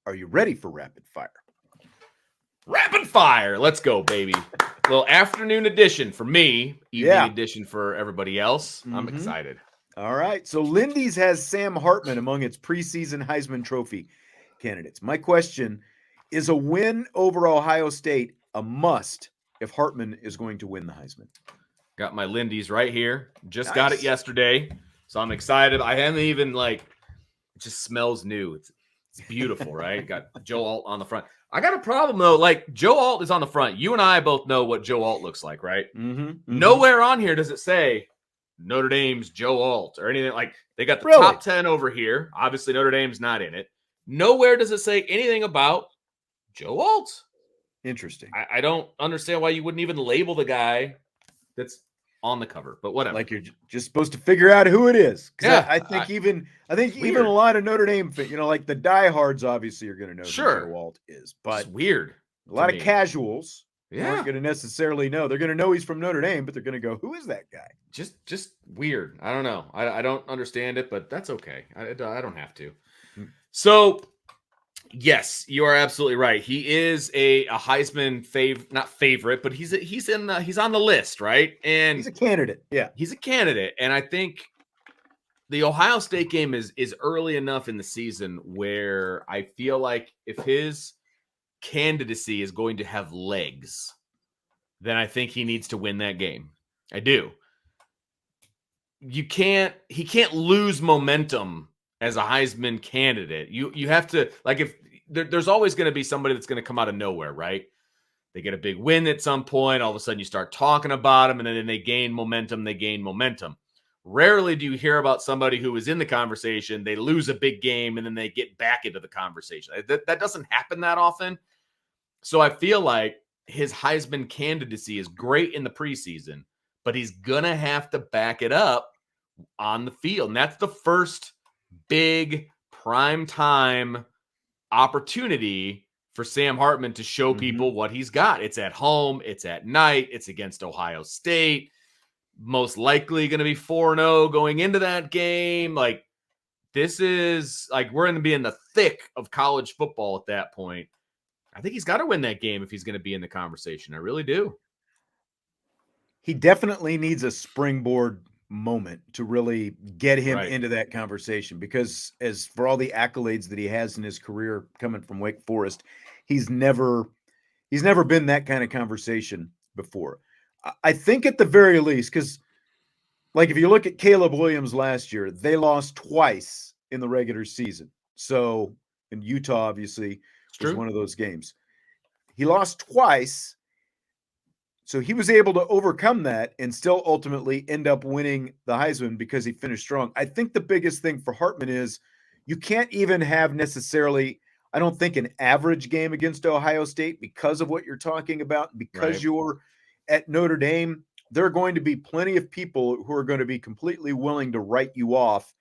Are you ready for rapid fire? Rapid fire. Let's go, baby. Little afternoon edition for me, evening edition for everybody else. I'm excited. All right. So Lindy's has Sam Hartman among its preseason Heisman Trophy candidates. My question is, a win over Ohio State a must if Hartman is going to win the Heisman? Got my Lindy's right here. Just got it yesterday. So I'm excited. I haven't even it just smells new. It's beautiful, right? Got Joe Alt on the front. I got a problem though. Joe Alt is on the front. You and I both know what Joe Alt looks like, right? Nowhere on here does it say Notre Dame's Joe Alt or anything. They got the top 10 over here. Obviously, Notre Dame's not in it. Nowhere does it say anything about Joe Alt. Interesting. I don't understand why you wouldn't even label the guy that's on the cover, but whatever. You're just supposed to figure out who it is. Yeah, I think even a lot of Notre Dame fans, the diehards obviously are going to know who Joe Alt is, but it's weird. A lot of casuals aren't going to necessarily know. They're going to know he's from Notre Dame, but they're going to go, "Who is that guy?" Just weird. I don't know. I don't understand it, but that's okay. I don't have to. So. Yes, you are absolutely right. He is a Heisman not favorite, but he's on the list, right? And he's a candidate. Yeah, he's a candidate. And I think the Ohio State game is early enough in the season where I feel like if his candidacy is going to have legs, then I think he needs to win that game. I do. He can't lose momentum as a Heisman candidate. You have to, if there's always going to be somebody that's going to come out of nowhere, right? They get a big win at some point. All of a sudden you start talking about them and then they gain momentum. Rarely do you hear about somebody who is in the conversation. They lose a big game and then they get back into the conversation. That doesn't happen that often. So I feel like his Heisman candidacy is great in the preseason, but he's going to have to back it up on the field. And that's the first big prime time opportunity for Sam Hartman to show people what he's got. It's at home, it's at night, it's against Ohio State. Most likely going to be 4-0 going into that game. This is we're going to be in the thick of college football at that point. I think he's got to win that game if he's going to be in the conversation. I really do. He definitely needs a springboard moment to really get him into that conversation, because as for all the accolades that he has in his career coming from Wake Forest, he's never been that kind of conversation before. I think at the very least, because if you look at Caleb Williams last year, they lost twice in the regular season. So in Utah, obviously, was one of those games. He lost twice. So he was able to overcome that and still ultimately end up winning the Heisman because he finished strong. I think the biggest thing for Hartman is you can't even have necessarily, I don't think, an average game against Ohio State because of what you're talking about. Because you're at Notre Dame, there are going to be plenty of people who are going to be completely willing to write you off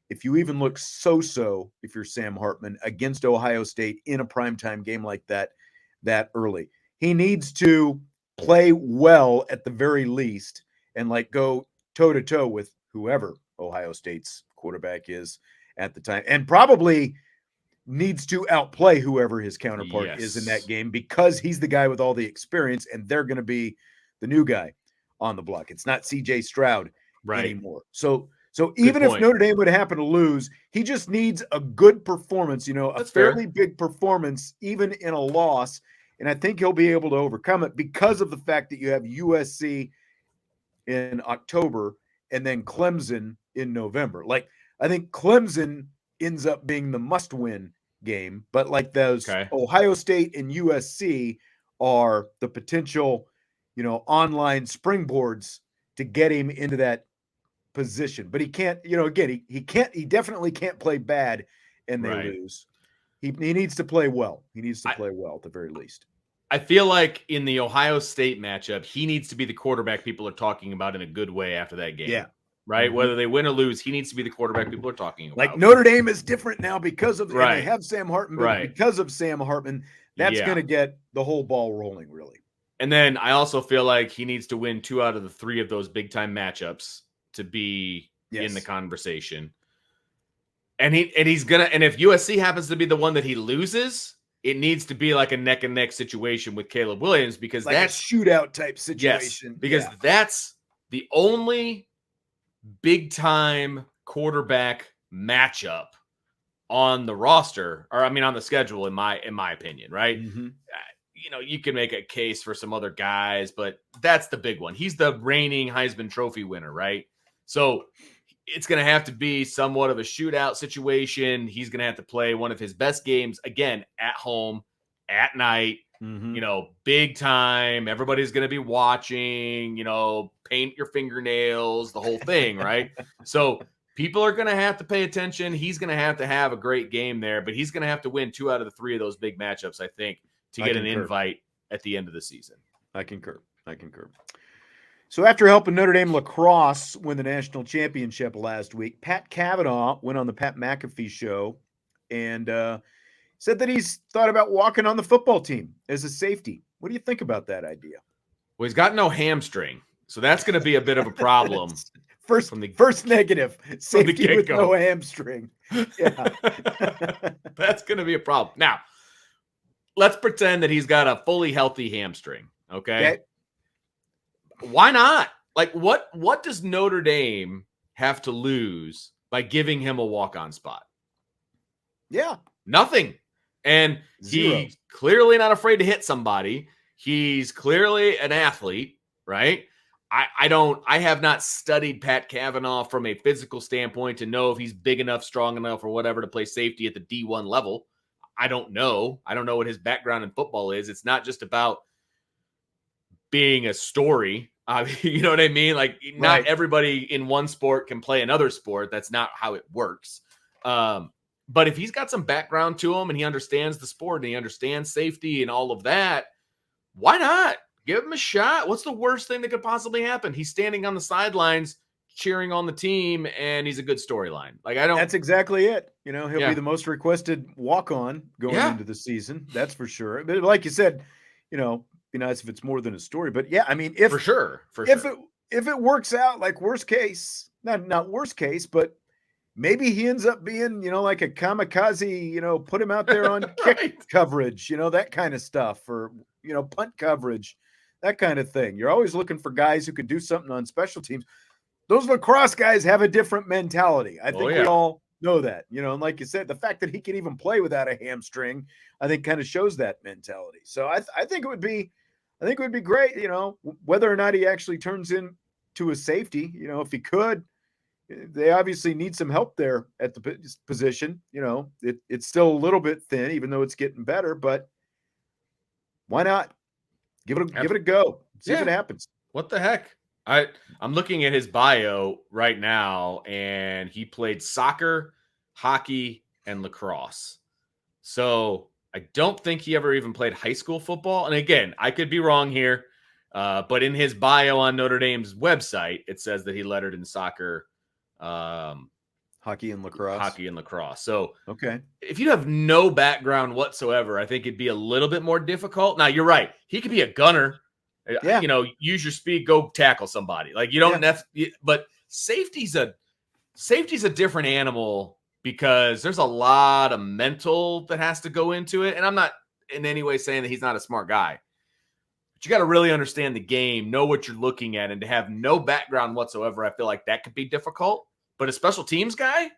if you even look so-so, if you're Sam Hartman, against Ohio State in a primetime game like that early. He needs to play well at the very least and go toe-to-toe with whoever Ohio State's quarterback is at the time, and probably needs to outplay whoever his counterpart is in that game, because he's the guy with all the experience and they're going to be the new guy on the block. It's not CJ Stroud anymore. So even if Notre Dame would happen to lose, he just needs a good performance, a fairly big performance, even in a loss. And I think he'll be able to overcome it because of the fact that you have USC in October and then Clemson in November. I think Clemson ends up being the must-win game, but those Ohio State and USC are the potential, online springboards to get him into that position. But he can't, again, he definitely can't play bad and they lose. He needs to play well. He needs to play well at the very least. I feel like in the Ohio State matchup, he needs to be the quarterback people are talking about in a good way after that game. Yeah. Right? Whether they win or lose, he needs to be the quarterback people are talking about. Notre Dame is different now because of and they have Sam Hartman, but because of Sam Hartman, that's going to get the whole ball rolling, really. And then I also feel like he needs to win 2 out of the 3 of those big-time matchups to be in the conversation. And he's gonna, and if USC happens to be the one that he loses, it needs to be like a neck and neck situation with Caleb Williams, because like that's a shootout type situation. Yes, because that's the only big time quarterback matchup on the roster, or I mean on the schedule, in my opinion, right? Mm-hmm. You can make a case for some other guys, but that's the big one. He's the reigning Heisman Trophy winner, right? So it's going to have to be somewhat of a shootout situation. He's going to have to play one of his best games, again, at home, at night, big time. Everybody's going to be watching, paint your fingernails, the whole thing, right? So people are going to have to pay attention. He's going to have a great game there, but he's going to have to win 2 out of the 3 of those big matchups, I think, to get an invite at the end of the season. I concur. So after helping Notre Dame lacrosse win the national championship last week, Pat Kavanaugh went on the Pat McAfee show and said that he's thought about walking on the football team as a safety. What do you think about that idea? Well, he's got no hamstring, so that's going to be a bit of a problem. First negative. Safety with no hamstring. Yeah. That's going to be a problem. Now, let's pretend that he's got a fully healthy hamstring. Okay. Why not? Like, what does Notre Dame have to lose by giving him a walk-on spot? Yeah. Nothing. And he's clearly not afraid to hit somebody. He's clearly an athlete, right? I have not studied Pat Kavanaugh from a physical standpoint to know if he's big enough, strong enough, or whatever to play safety at the D1 level. I don't know. I don't know what his background in football is. It's not just about being a story. You know what I mean? Like, not everybody in one sport can play another sport. That's not how it works. But if he's got some background to him and he understands the sport and he understands safety and all of that, why not? Give him a shot. What's the worst thing that could possibly happen? He's standing on the sidelines cheering on the team, and he's a good storyline. Like, That's exactly it. He'll be the most requested walk-on going into the season. That's for sure. But like you said, be nice if it's more than a story. But yeah, I mean, if it works out, like worst case, not worst case, but maybe he ends up being, like a kamikaze, put him out there on kick coverage, that kind of stuff, or punt coverage, that kind of thing. You're always looking for guys who could do something on special teams. Those lacrosse guys have a different mentality. I think we all know that, and like you said, the fact that he can even play without a hamstring, I think kind of shows that mentality. So I think it would be great, whether or not he actually turns into a safety, if he could. They obviously need some help there at the position. It's still a little bit thin, even though it's getting better, but why not? Give it a go. See if it happens. What the heck? I'm looking at his bio right now, and he played soccer, hockey, and lacrosse. So I don't think he ever even played high school football. And again, I could be wrong here, but in his bio on Notre Dame's website, it says that he lettered in soccer, hockey and lacrosse. So okay, if you have no background whatsoever, I think it'd be a little bit more difficult. Now, you're right. He could be a gunner. Yeah. Use your speed, go tackle somebody. Like, you don't but safety's a different animal, because there's a lot of mental that has to go into it. And I'm not in any way saying that he's not a smart guy, but you got to really understand the game, know what you're looking at, and to have no background whatsoever, I feel like that could be difficult. But a special teams guy,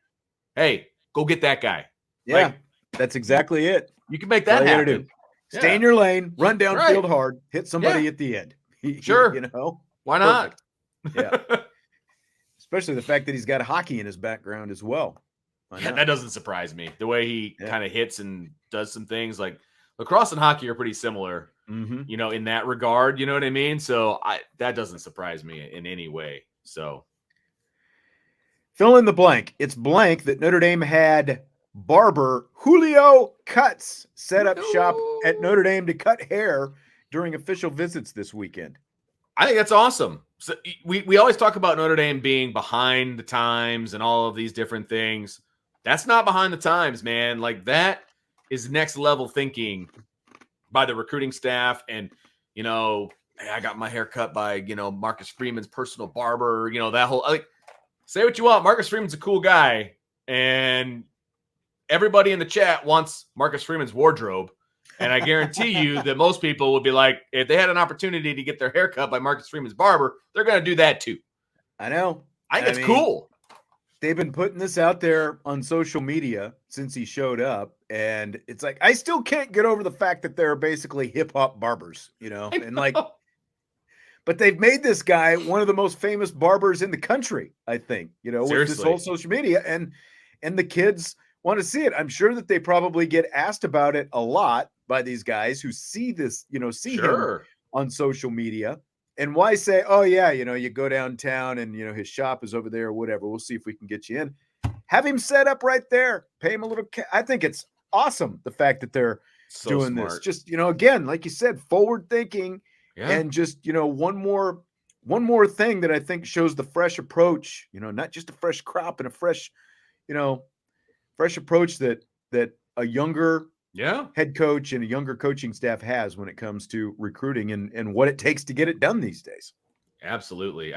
hey, go get that guy. Yeah, that's exactly it. You can make that happen. Stay in your lane, run downfield hard, hit somebody at the end. Sure. Why not? Yeah. Especially the fact that he's got hockey in his background as well. That doesn't surprise me. The way he kind of hits and does some things, like lacrosse and hockey are pretty similar, in that regard. You know what I mean? So that doesn't surprise me in any way. So fill in the blank. It's blank that Notre Dame had Barber Julio Cutz set up shop at Notre Dame to cut hair during official visits this weekend. I think that's awesome. So we always talk about Notre Dame being behind the times and all of these different things. That's not behind the times, man. Like, that is next level thinking by the recruiting staff. And, hey, I got my hair cut by, Marcus Freeman's personal barber, that whole, like, say what you want. Marcus Freeman's a cool guy, and everybody in the chat wants Marcus Freeman's wardrobe. And I guarantee you that most people would be like, if they had an opportunity to get their hair cut by Marcus Freeman's barber, they're going to do that too. I know. I think it's cool. They've been putting this out there on social media since he showed up. And it's like, I still can't get over the fact that they're basically hip hop barbers, and like, but they've made this guy one of the most famous barbers in the country, I think, with this whole social media and the kids want to see it. I'm sure that they probably get asked about it a lot by these guys who see this, see him on social media. And why say, oh yeah, you go downtown and his shop is over there or whatever. We'll see if we can get you in. Have him set up right there. Pay him a little. I think it's awesome the fact that they're doing this. Just again, like you said, forward thinking, and just one more thing that I think shows the fresh approach. Not just a fresh crop and a fresh approach that a younger head coach and a younger coaching staff has when it comes to recruiting and what it takes to get it done these days. Absolutely.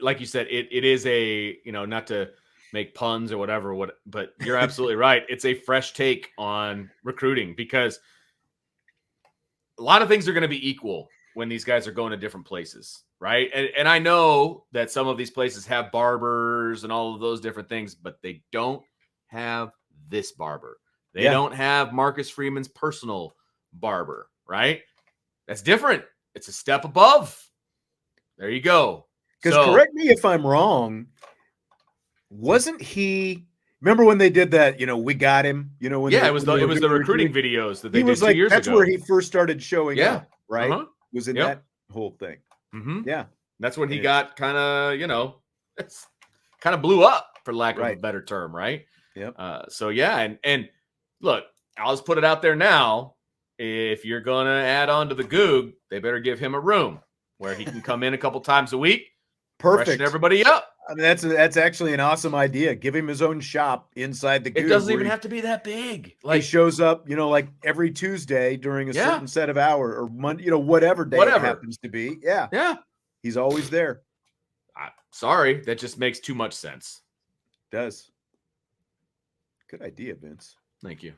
Like you said, it is a, not to make puns or whatever, but you're absolutely right. It's a fresh take on recruiting because a lot of things are going to be equal when these guys are going to different places. Right. And I know that some of these places have barbers and all of those different things, but they don't have this barber. They don't have Marcus Freeman's personal barber, right? That's different. It's a step above. There you go. Because correct me if I'm wrong. Wasn't he? Remember when they did that? We got him. When it was the recruiting videos that they did 2 years ago. That's where he first started showing up, right? Was in that whole thing. Mm-hmm. Yeah, that's when he got kind of blew up, for lack of a better term, right? Yep. And look, I'll just put it out there now. If you're going to add on to the Goog, they better give him a room where he can come in a couple times a week. Perfect. Freshen everybody up. I mean, that's actually an awesome idea. Give him his own shop inside the Goog. It doesn't even have to be that big. Like he shows up, like every Tuesday during a certain set of hour or Monday, whatever day it happens to be. Yeah. Yeah. He's always there. Sorry. That just makes too much sense. It does. Good idea, Vince. Thank you.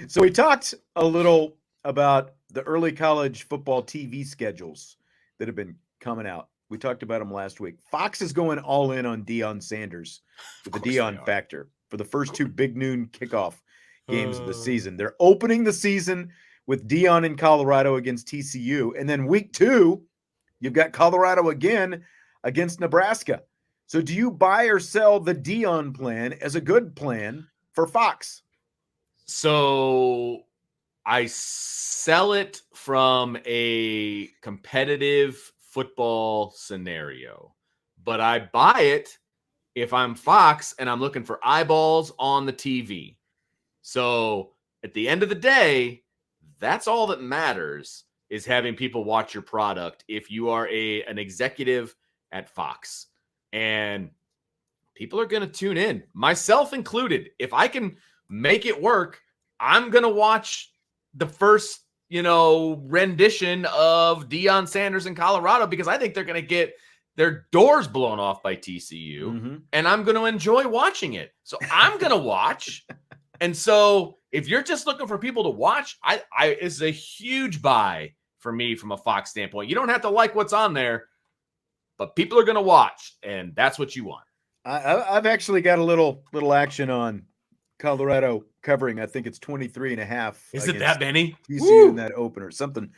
So we talked a little about the early college football TV schedules that have been coming out. We talked about them last week. Fox is going all in on Deion Sanders with the Deion factor for the first 2 big noon kickoff games of the season. They're opening the season with Deion in Colorado against TCU. And then week 2, you've got Colorado again against Nebraska. So do you buy or sell the Deion plan as a good plan for Fox? So I sell it from a competitive football scenario, but I buy it if I'm Fox and I'm looking for eyeballs on the TV. So at the end of the day, that's all that matters, is having people watch your product if you are an executive at Fox. And people are going to tune in, myself included. If I can make it work, I'm going to watch the first, rendition of Deion Sanders in Colorado because I think they're going to get their doors blown off by TCU, and I'm going to enjoy watching it. So I'm going to watch. And so if you're just looking for people to watch, it's a huge buy for me from a Fox standpoint. You don't have to like what's on there, but people are going to watch, and that's what you want. I've actually got a little action on Colorado covering. I think it's 23.5. Is it that many? TCU in that opener, something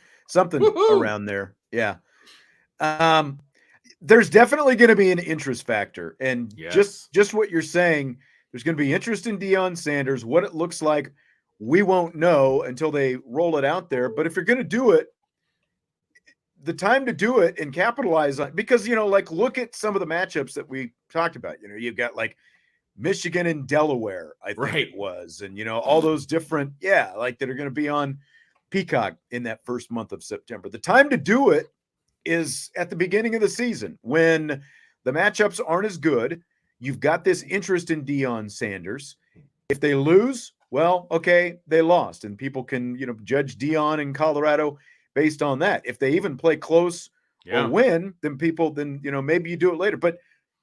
around there. Yeah. There's definitely going to be an interest factor, and just what you're saying. There's going to be interest in Deion Sanders. What it looks like, we won't know until they roll it out there. But if you're going to do it, the time to do it and capitalize on, because, look at some of the matchups that we talked about. You've got like Michigan and Delaware, I think it was. And, all those different, that are going to be on Peacock in that first month of September. The time to do it is at the beginning of the season when the matchups aren't as good. You've got this interest in Deion Sanders. If they lose, well, okay, they lost. And people can, judge Deion in Colorado based on that. If they even play close or win, then maybe you do it later. But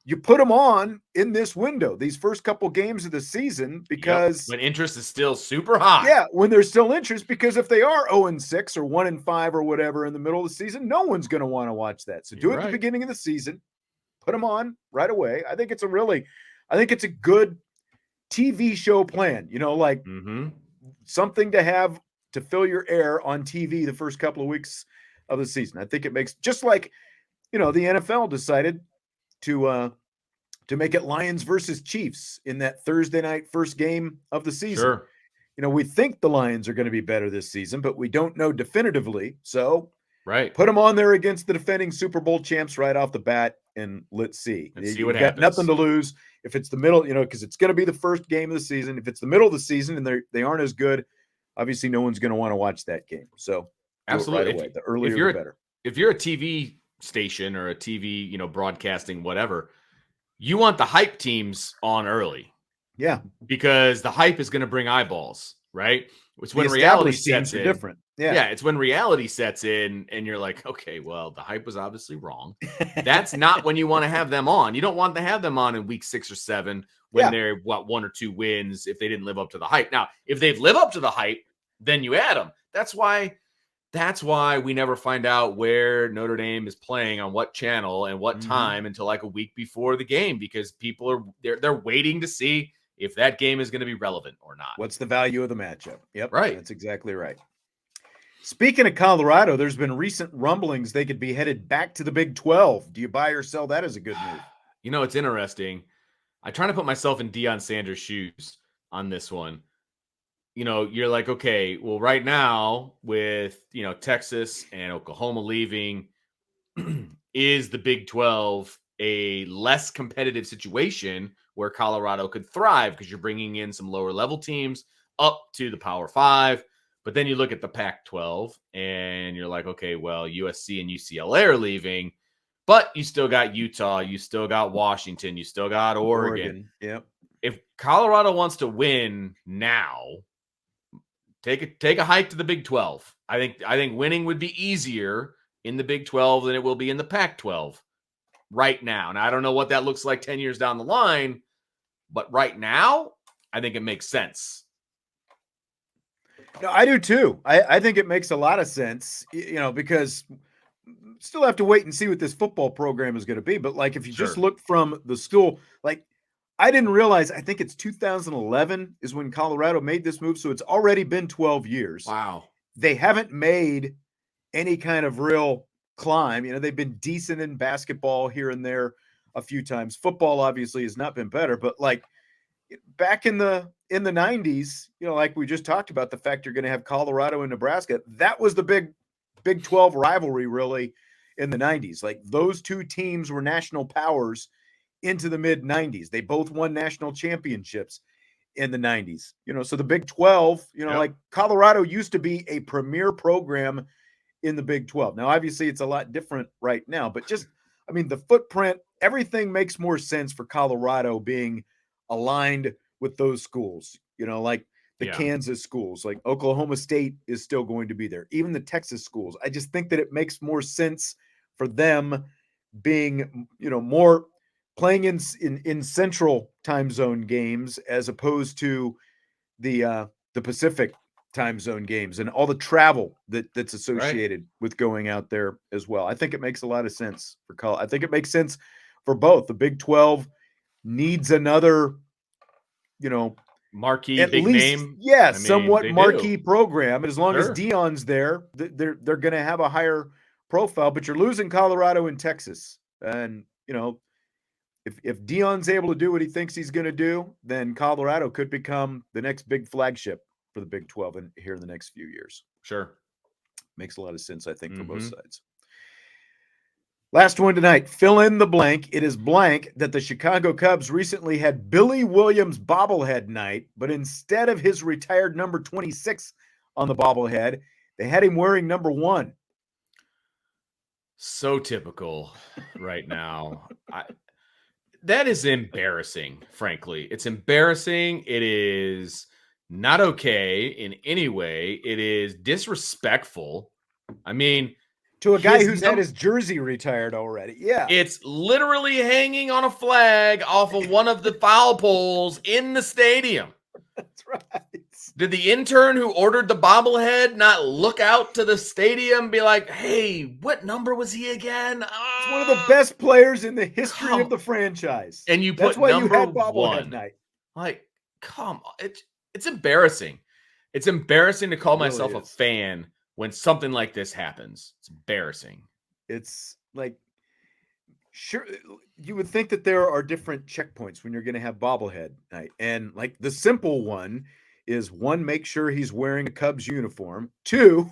you put them on in this window, these first couple games of the season, because when interest is still super high. Yeah, when there's still interest, because if they are 0-6 or 1-5 or whatever in the middle of the season, no one's going to want to watch that. So do it at the beginning of the season, put them on right away. I think it's a good TV show plan, like something to have to fill your air on TV the first couple of weeks of the season. I think it makes, just like, the NFL decided to make it Lions versus Chiefs in that Thursday night first game of the season. Sure. We think the Lions are going to be better this season, but we don't know definitively. So put them on there against the defending Super Bowl champs right off the bat, and let's see. You've got nothing to lose. If it's the middle, because it's going to be the first game of the season. If it's the middle of the season and they aren't as good, obviously no one's going to want to watch that game. So absolutely, right away. The earlier the better. If you're a TV station or a TV, broadcasting, whatever, you want the hype teams on early. Yeah. Because the hype is going to bring eyeballs, right? It's when reality sets in. Different. Yeah. It's when reality sets in and you're like, okay, well, the hype was obviously wrong. That's not when you want to have them on. You don't want to have them on in week 6 or 7 when they're 1 or 2 wins if they didn't live up to the hype. Now, if they live up to the hype, then you add them. That's why we never find out where Notre Dame is playing on what channel and what time until like a week before the game, because people they're waiting to see if that game is going to be relevant or not. What's the value of the matchup? Yep. Right. That's exactly right. Speaking of Colorado, there's been recent rumblings they could be headed back to the Big 12. Do you buy or sell that as a good move? It's interesting. I try to put myself in Deion Sanders' shoes on this one. You're like, okay, well, right now with, Texas and Oklahoma leaving, is the Big 12 a less competitive situation where Colorado could thrive because you're bringing in some lower level teams up to the Power 5. But then you look at the Pac-12 and you're like, okay, well, USC and UCLA are leaving, but you still got Utah, you still got Washington, you still got Oregon. Yep. If Colorado wants to win now, take a hike to the Big 12. I think winning would be easier in the Big 12 than it will be in the Pac-12 right now. And I don't know what that looks like 10 years down the line, but right now, I think it makes sense. No, I do too. I think it makes a lot of sense, because still have to wait and see what this football program is going to be. But like, if you just look from the school, like, I didn't realize, I think it's 2011 is when Colorado made this move. So it's already been 12 years. Wow. They haven't made any kind of real climb. They've been decent in basketball here and there a few times. Football obviously has not been better, but like back in the 90s, like we just talked about, the fact you're going to have Colorado and Nebraska, that was the Big 12 rivalry really in the 90s. Like those two teams were national powers into the mid 90s. They both won national championships in the 90s. So the Big 12, like Colorado used to be a premier program in the Big 12. Now, obviously it's a lot different right now, but the footprint, everything makes more sense for Colorado being aligned with those schools, like the Kansas schools, like Oklahoma State is still going to be there. Even the Texas schools. I just think that it makes more sense for them being, more playing in central time zone games as opposed to the Pacific time zone games and all the travel that's associated with going out there as well. I think it makes a lot of sense for college. I think it makes sense for both. The Big 12 needs another, marquee, at big least, name. Somewhat marquee program. And as long as Deion's there, they're going to have a higher profile. But you're losing Colorado and Texas, and if Deion's able to do what he thinks he's going to do, then Colorado could become the next big flagship for the Big 12 here in the next few years. Sure. Makes a lot of sense, I think, for both sides. Last one tonight, fill in the blank. It is blank that the Chicago Cubs recently had Billy Williams bobblehead night, but instead of his retired number 26 on the bobblehead, they had him wearing number 1. So typical right now. That is embarrassing, frankly. It's embarrassing. It is not okay in any way. It is disrespectful. To a guy who's had his jersey retired already. Yeah. It's literally hanging on a flag off of one of the foul poles in the stadium. That's right. Did the intern who ordered the bobblehead not look out to the stadium and be like, hey, what number was he again? It's one of the best players in the history of the franchise. And you put That's why number you had bobblehead one. night. Like, come on. It's embarrassing. It's embarrassing to call myself a fan when something like this happens. It's embarrassing. It's like, sure, you would think that there are different checkpoints when you're going to have bobblehead night. And like the simple one is, one, make sure he's wearing a Cubs uniform. Two,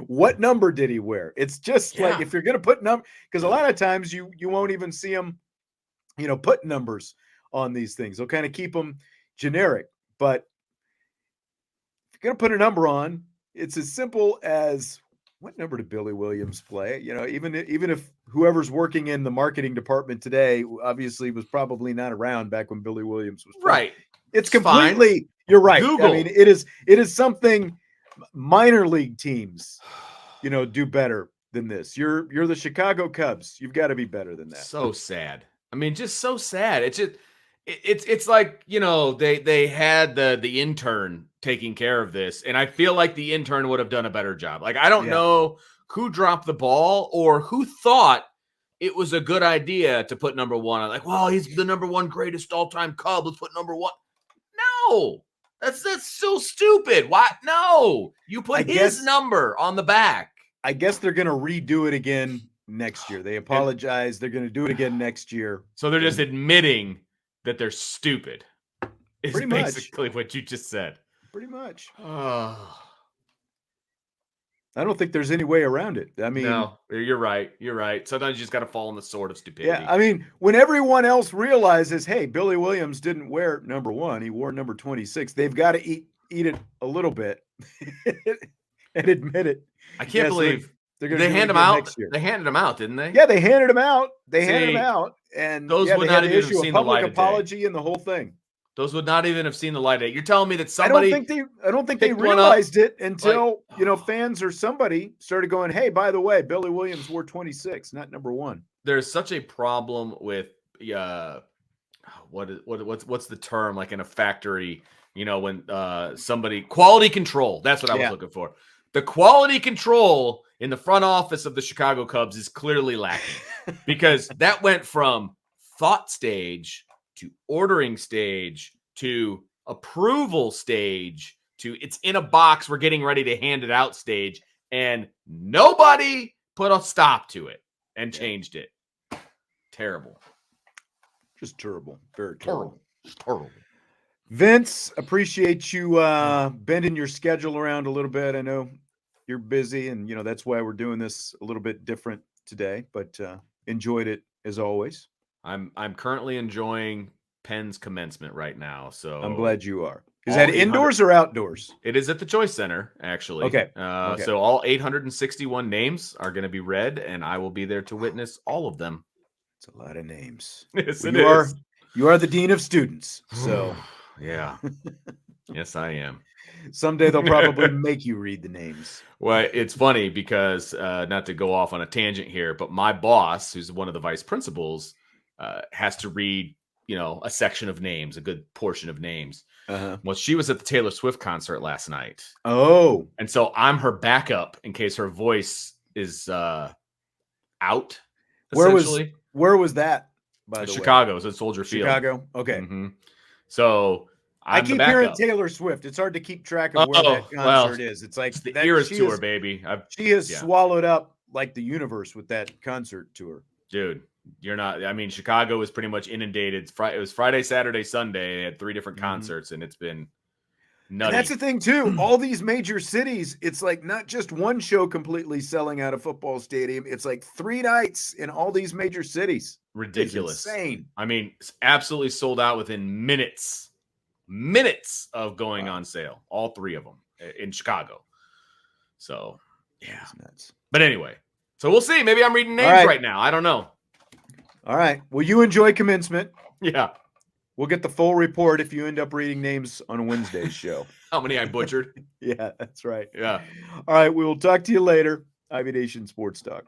what number did he wear? It's just like, if you're going to put number, because a lot of times you won't even see them, put numbers on these things. They'll kind of keep them generic. But if you're going to put a number on, it's as simple as, what number did Billy Williams play? Even if whoever's working in the marketing department today obviously was probably not around back when Billy Williams was playing. Right. It's completely fine. You're right. Google. I mean, it is something minor league teams, do better than this. You're the Chicago Cubs. You've got to be better than that. So sad. I mean, just so sad. It's like, they had the intern taking care of this, and I feel like the intern would have done a better job. Like, I don't know who dropped the ball or who thought it was a good idea to put number one on. Like, well, he's the number one greatest all-time Cub. Let's put number one. No, that's so stupid. Why? No, you put his number on the back. I guess they're going to redo it again next year. They apologize. They're going to do it again next year. So they're just admitting that they're stupid. Is pretty basically what you just said. Pretty much. I don't think there's any way around it. I mean, no, you're right. You're right. Sometimes you just got to fall on the sword of stupidity. Yeah, I mean, when everyone else realizes, hey, Billy Williams didn't wear number 1, he wore number 26. They've got to eat it a little bit and admit it. I can't believe they're going to hand him out. Next year. They handed him out, didn't they? Yeah, they handed him out. And those would not even have seen the light of day. Apology and the whole thing. Those would not even have seen the light of day. You're telling me that somebody I don't think they realized it until, fans or somebody started going, hey, by the way, Billy Williams wore 26, not number 1. There's such a problem with what's the term, like in a factory, when somebody quality control. That's what I was looking for. The quality control in the front office of the Chicago Cubs is clearly lacking because that went from thought stage to ordering stage, to approval stage, to it's in a box, we're getting ready to hand it out stage, and nobody put a stop to it and changed it. Terrible. Just terrible. Very terrible. Terrible. Vince, appreciate you bending your schedule around a little bit. I know you're busy, and that's why we're doing this a little bit different today, but enjoyed it as always. I'm currently enjoying Penn's commencement right now, so I'm glad you are. Is that indoors or outdoors? It is at the Choice Center, actually. Okay. So all 861 names are going to be read, and I will be there to witness all of them. It's a lot of names. Yes, you are the dean of students, so yeah. Yes, I am. Someday they'll probably make you read the names. Well, it's funny because not to go off on a tangent here, but my boss, who's one of the vice principals, has to read, a section of names, a good portion of names. Uh-huh. Well, she was at the Taylor Swift concert last night. Oh. And so I'm her backup in case her voice is out, essentially. Where was that, by the way? Chicago. It was at Soldier Field. Chicago? Okay. Mm-hmm. So I keep hearing Taylor Swift. It's hard to keep track of where that concert is. It's like the Eras tour, baby. She has swallowed up like the universe with that concert tour. Dude, you're not. I mean, Chicago was pretty much inundated. It was Friday, Saturday, Sunday. They had 3 different concerts, and it's been nutty. And that's the thing, too. All these major cities, it's like not just one show completely selling out a football stadium. It's like 3 nights in all these major cities. Ridiculous. It's insane. I mean, it's absolutely sold out within minutes of going on sale. All 3 of them in Chicago. So, yeah. That's nuts. But anyway, so we'll see. Maybe I'm reading names right now. I don't know. All right. Well, you enjoy commencement. Yeah. We'll get the full report if you end up reading names on Wednesday's show. How many I butchered? Yeah, that's right. Yeah. All right. We will talk to you later. Ivy Nation Sports Talk.